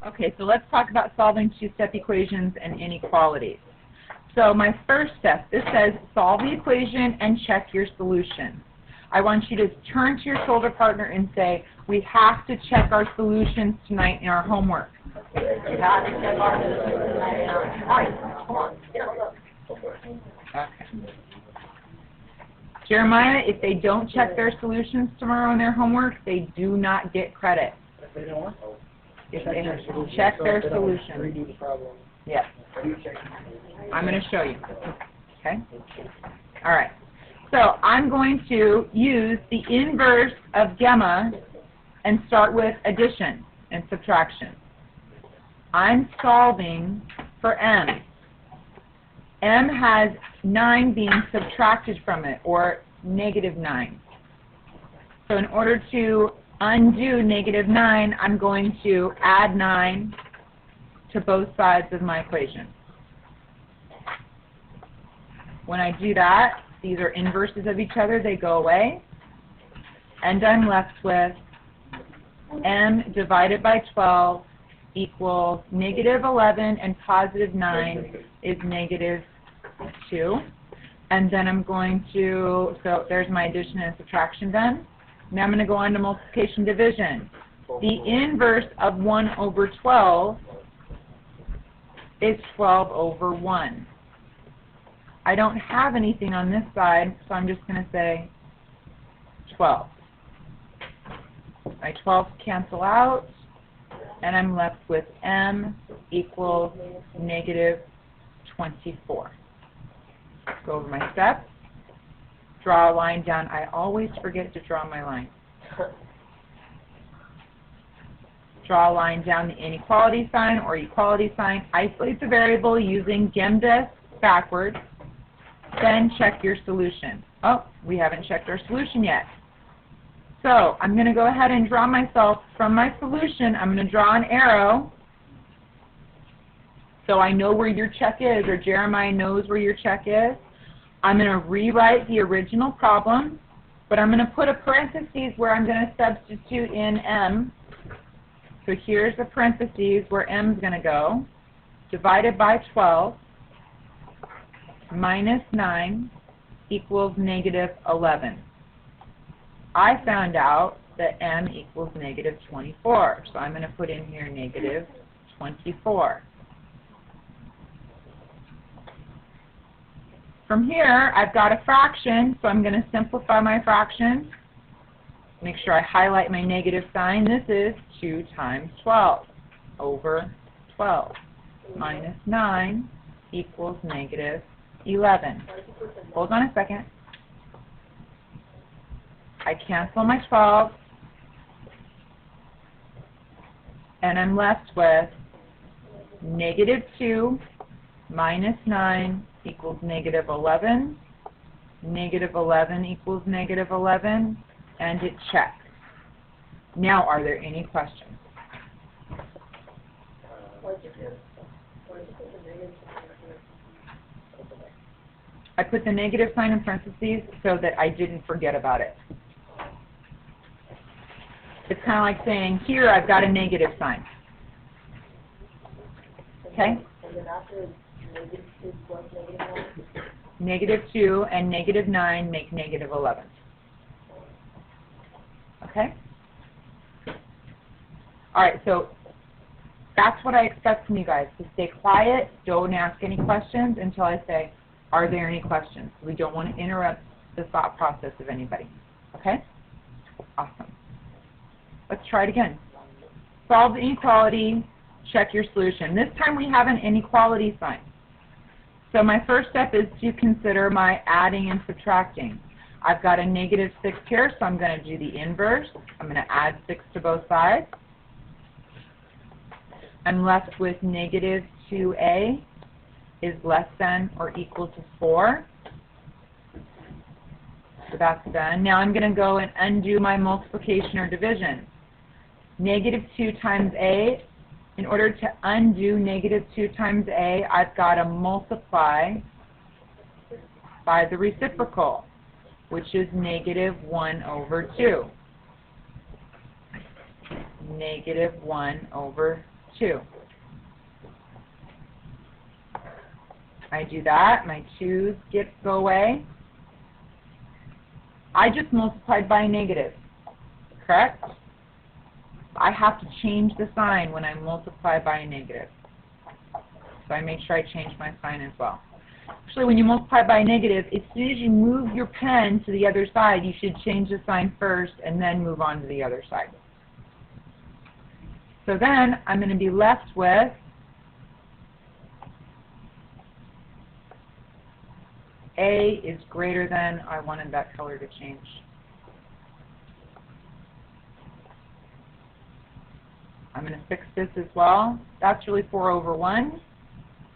Okay, so let's talk about solving two-step equations and inequalities. So my first step, this says solve the equation and check your solution. I want you to turn to your shoulder partner and say, we have to check our solutions tonight in our homework. We have to check our solutions tonight in our homework. Okay. Jeremiah, if they don't check their solutions tomorrow in their homework, they do not get credit. If they don't? If they check their solution. Redo the problem. Yes. I'm going to show you. Okay? All right. So I'm going to use the inverse of gamma and start with addition and subtraction. I'm solving for m. M has 9 being subtracted from it, or negative 9. So in order to undo negative 9, I'm going to add 9 to both sides of my equation. When I do that, these are inverses of each other, they go away, and I'm left with m divided by 12 equals negative 11, and positive 9 is negative 2. And then I'm going to, so there's my addition and subtraction done. Now I'm going to go on to multiplication division. The inverse of 1 over 12 is 12 over 1. I don't have anything on this side, so I'm just going to say 12. My 12s cancel out, and I'm left with m equals negative 24. Go over my steps. Draw a line down. I always forget to draw my line. Draw a line down the inequality sign or equality sign. Isolate the variable using GEMDAS backwards. Then check your solution. Oh, we haven't checked our solution yet. So I'm going to go ahead and draw myself from my solution. I'm going to draw an arrow so I know where your check is, or Jeremiah knows where your check is. I'm going to rewrite the original problem, but I'm going to put a parentheses where I'm going to substitute in m. So here's the parentheses where m is going to go, divided by 12, minus 9 equals negative 11. I found out that m equals negative 24, so I'm going to put in here negative 24. From here, I've got a fraction, so I'm going to simplify my fraction. Make sure I highlight my negative sign. This is 2 times 12 over 12 minus 9 equals negative 11. Hold on a second. I cancel my 12, and I'm left with negative 2 minus 9 equals negative 11. Negative 11 equals negative 11, and it checks. Now, are there any questions? I put the negative sign in parentheses so that I didn't forget about it. It's kind of like saying, here I've got a negative sign. Okay? And then after negative 2 plus negative 9? Negative 2 and negative 9 make negative 11. Okay? All right, so that's what I expect from you guys, to stay quiet, don't ask any questions until I say, are there any questions? We don't want to interrupt the thought process of anybody. Okay? Awesome. Let's try it again. Solve the inequality, check your solution. This time we have an inequality sign. So my first step is to consider my adding and subtracting. I've got a negative 6 here, so I'm going to do the inverse. I'm going to add 6 to both sides. I'm left with negative 2a is less than or equal to 4. So that's done. Now I'm going to go and undo my multiplication or division. Negative 2 times a. In order to undo negative 2 times a, I've got to multiply by the reciprocal, which is negative 1 over 2. Negative 1 over 2. I do that, my 2's go away. I just multiplied by a negative, correct? I have to change the sign when I multiply by a negative. So I make sure I change my sign as well. Actually, when you multiply by a negative, as soon as you move your pen to the other side, you should change the sign first and then move on to the other side. So then I'm going to be left with A is greater than, I wanted that color to change. I'm going to fix this as well. That's really 4 over 1.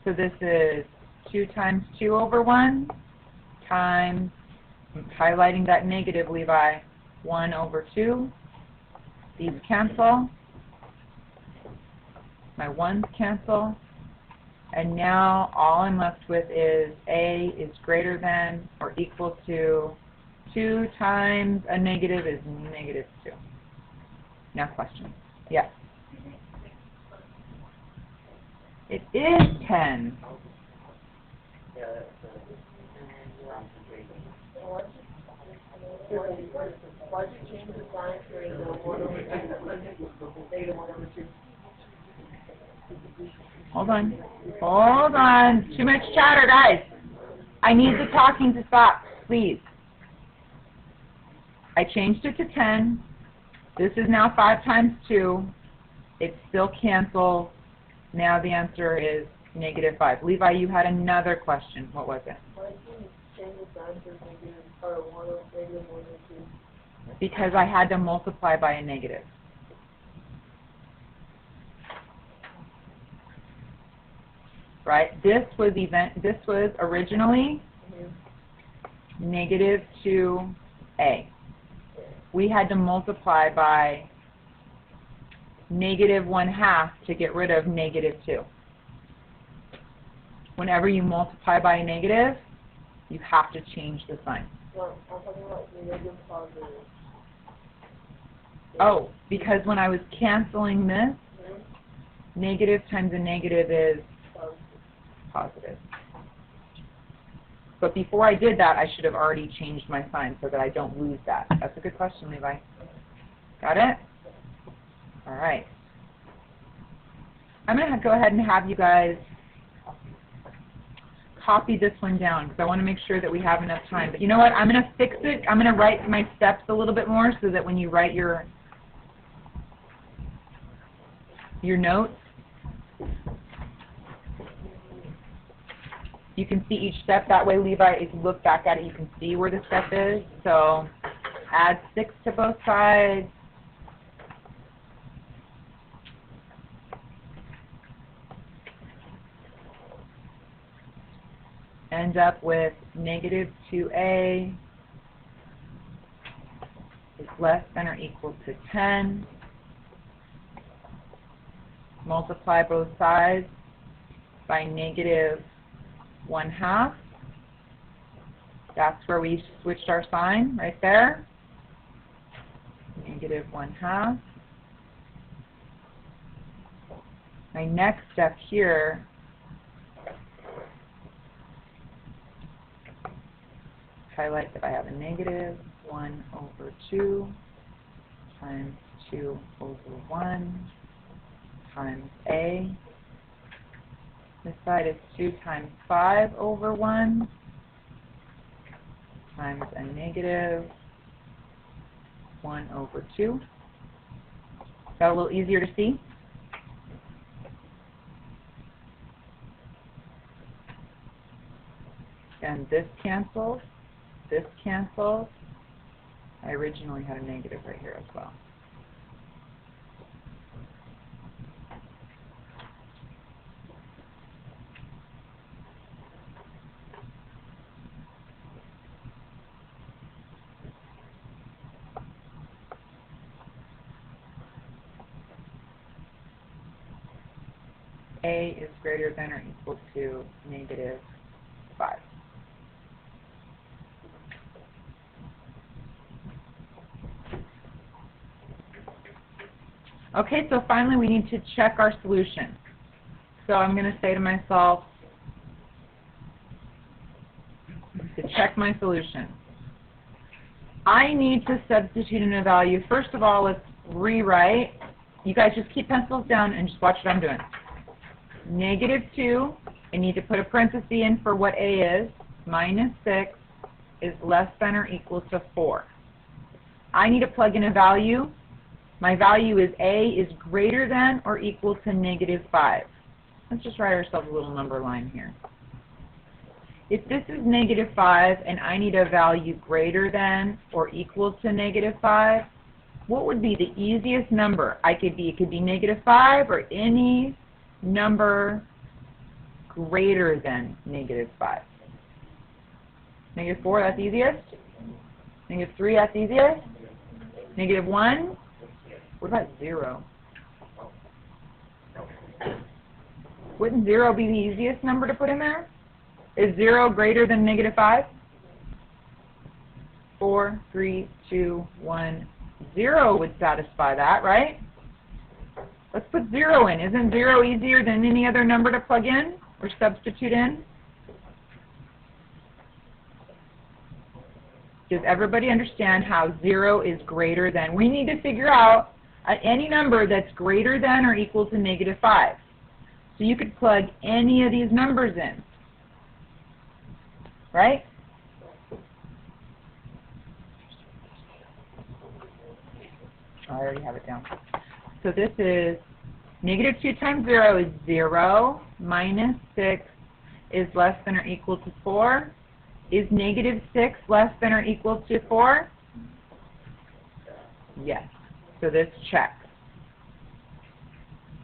So this is 2 times 2 over 1 times, I'm highlighting that negative, Levi, 1 over 2. These cancel. My 1's cancel. And now all I'm left with is A is greater than or equal to 2 times a negative is negative 2. Now question. Yes. It is 10. Why'd you change the sign for the 1 over 2? Negative 1 over 2. Hold on. Hold on. Too much chatter, guys. I need the talking to stop, please. I changed it to 10. This is now 5 times 2. It still cancels. Now the answer is negative 5. Levi, you had another question. What was it? Why did you change the sign for negative, or 1 over negative 1 over 2? Because I had to multiply by a negative. Right? This was originally negative 2A. We had to multiply by negative 1/2 to get rid of negative 2. Whenever you multiply by a negative, you have to change the sign. No, I'm talking about the negative positive. Oh, because when I was canceling this, negative times a negative is positive. But before I did that, I should have already changed my sign so that I don't lose that. That's a good question, Levi. Got it? All right. I'm going to go ahead and have you guys copy this one down because I want to make sure that we have enough time. But you know what? I'm going to fix it. I'm going to write my steps a little bit more so that when you write your notes, you can see each step. That way, Levi, if you look back at it, you can see where the step is. So add 6 to both sides. End up with negative 2A is less than or equal to 10. Multiply both sides by negative 1/2. That's where we switched our sign, right there. Negative 1/2. My next step here highlight that I have a negative 1 over 2 times 2 over 1 times A. This side is 2 times 5 over 1 times a negative 1 over 2. Got a little easier to see? And this cancels. This cancels. I originally had a negative right here as well. A is greater than or equal to negative 5. Okay, so finally we need to check our solution. So I'm going to say to myself, to check my solution, I need to substitute in a value. First of all, let's rewrite. You guys just keep pencils down and just watch what I'm doing. -2, I need to put a parenthesis in for what A is, minus 6 is less than or equal to 4. I need to plug in a value. My value is A is greater than or equal to -5. Let's just write ourselves a little number line here. If this is -5 and I need a value greater than or equal to -5, what would be the easiest number it could be -5 or any number greater than -5. -4, that's easiest. -3, that's easiest. -1, what about 0? Wouldn't 0 be the easiest number to put in there? Is 0 greater than -5? 4, 3, 2, 1, 0 would satisfy that, right? Let's put 0 in. Isn't 0 easier than any other number to plug in or substitute in? Does everybody understand how 0 is greater than? We need to figure out any number that's greater than or equal to -5. So you could plug any of these numbers in, right? I already have it down. So this is -2 times 0 is 0, minus 6 is less than or equal to 4. Is -6 less than or equal to 4? Yes. So this checks.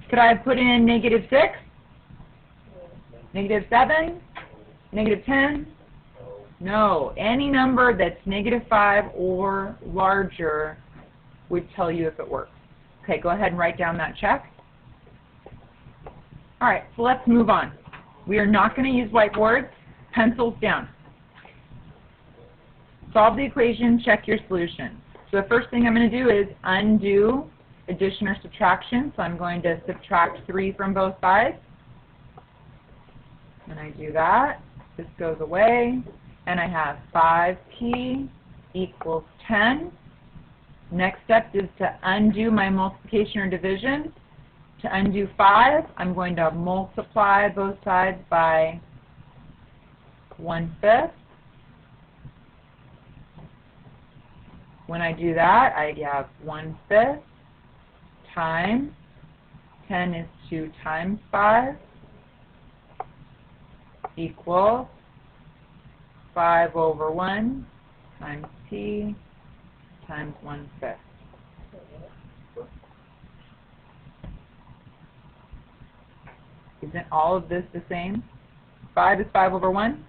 Could I put in -6? -7? -10? No. Any number that's -5 or larger would tell you if it works. Okay, go ahead and write down that check. All right, so let's move on. We are not going to use whiteboards. Pencils down. Solve the equation, check your solution. So the first thing I'm going to do is undo addition or subtraction. So I'm going to subtract 3 from both sides. When I do that, this goes away, and I have 5p equals 10. Next step is to undo my multiplication or division. To undo 5, I'm going to multiply both sides by 1/5. When I do that, I have 1/5 times 10 is 2 times 5 equals 5/1 times p times 1/5. Isn't all of this the same? 5 is 5/1.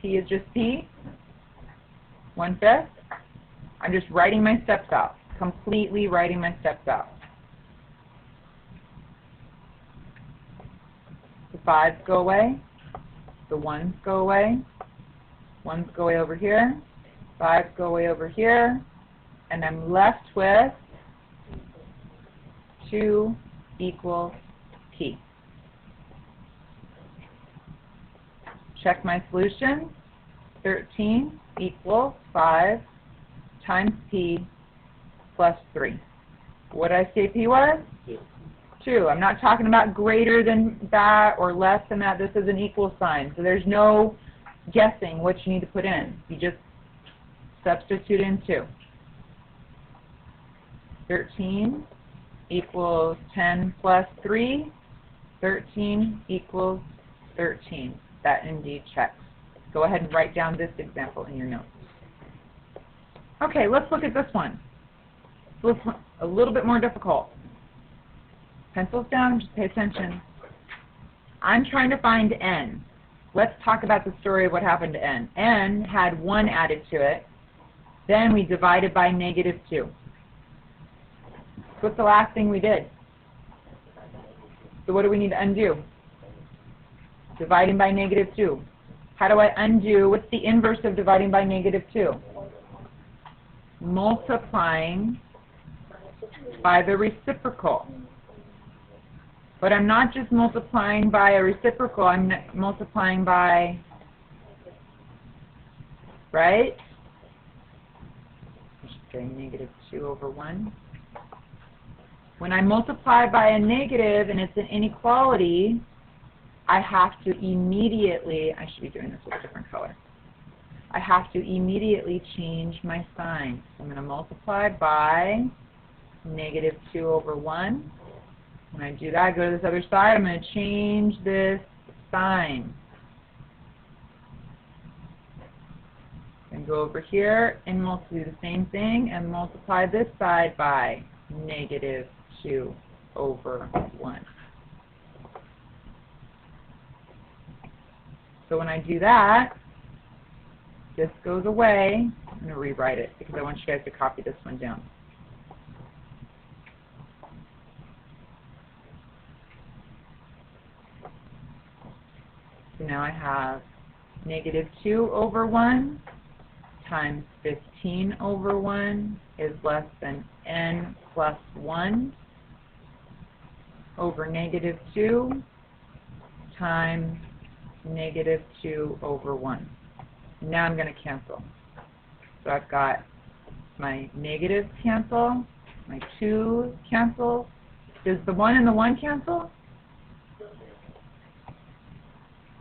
P is just p. 1/5. I'm just writing my steps out. Completely writing my steps out. The 5's go away. The 1's go away. 1's go away over here. 5's go away over here. And I'm left with 2 equals p. Check my solution. 13 equals 5 times p plus 3. What did I say p was? 2. I'm not talking about greater than that or less than that. This is an equal sign. So there's no guessing what you need to put in. You just substitute in 2. 13 equals 10 plus 3. 13 equals 13. That indeed checks. Go ahead and write down this example in your notes. Okay, let's look at this one. It's a little bit more difficult. Pencils down, just pay attention. I'm trying to find n. Let's talk about the story of what happened to n. N had 1 added to it. Then we divided by -2. What's the last thing we did? So what do we need to undo? Dividing by -2. How do I undo? What's the inverse of dividing by -2? Multiplying by the reciprocal. But I'm not just multiplying by a reciprocal, I'm multiplying by, right? I should say negative 2 over 1. When I multiply by a negative and it's an inequality, I have to immediately, I should be doing this with a different color. I have to immediately change my sign. So I'm going to multiply by negative 2 over 1. When I do that, I go to this other side, I'm going to change this sign. And go over here and do the same thing and multiply this side by negative 2 over 1. So when I do that, this goes away. I'm going to rewrite it because I want you guys to copy this one down. So now I have negative 2 over 1 times 15 over 1 is less than n plus 1 over negative 2 times negative 2 over 1. Now I'm going to cancel. So I've got my negatives cancel, my 2 cancel. Does the 1 and the 1 cancel?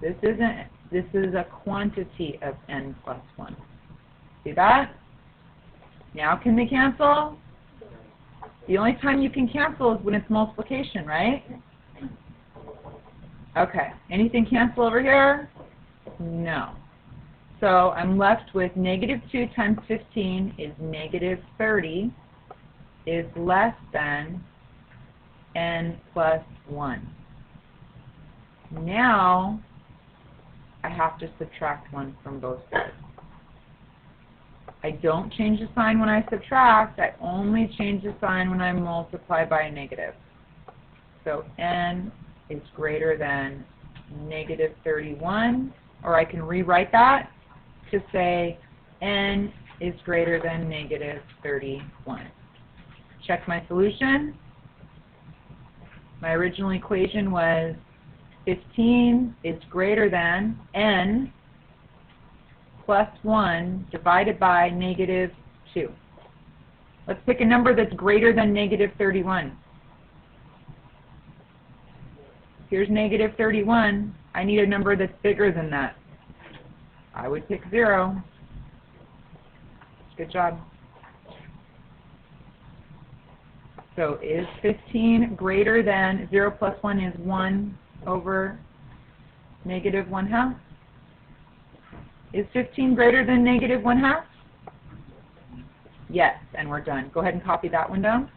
This is a quantity of n plus 1. See that? Now can they cancel? The only time you can cancel is when it's multiplication, right? Okay. Anything cancel over here? No. So I'm left with negative 2 times 15 is negative 30 is less than n plus 1. Now I have to subtract 1 from both sides. I don't change the sign when I subtract. I only change the sign when I multiply by a negative. So n is greater than negative 31, or I can rewrite that to say n is greater than negative 31. Check my solution. My original equation was 15 is greater than n plus 1 divided by negative 2. Let's pick a number that's greater than negative 31. Here's negative 31. I need a number that's bigger than that. I would pick 0. Good job. So is 15 greater than 0 plus 1 is 1 over negative 1/2? Is 15 greater than negative 1/2? Yes, and we're done. Go ahead and copy that one down.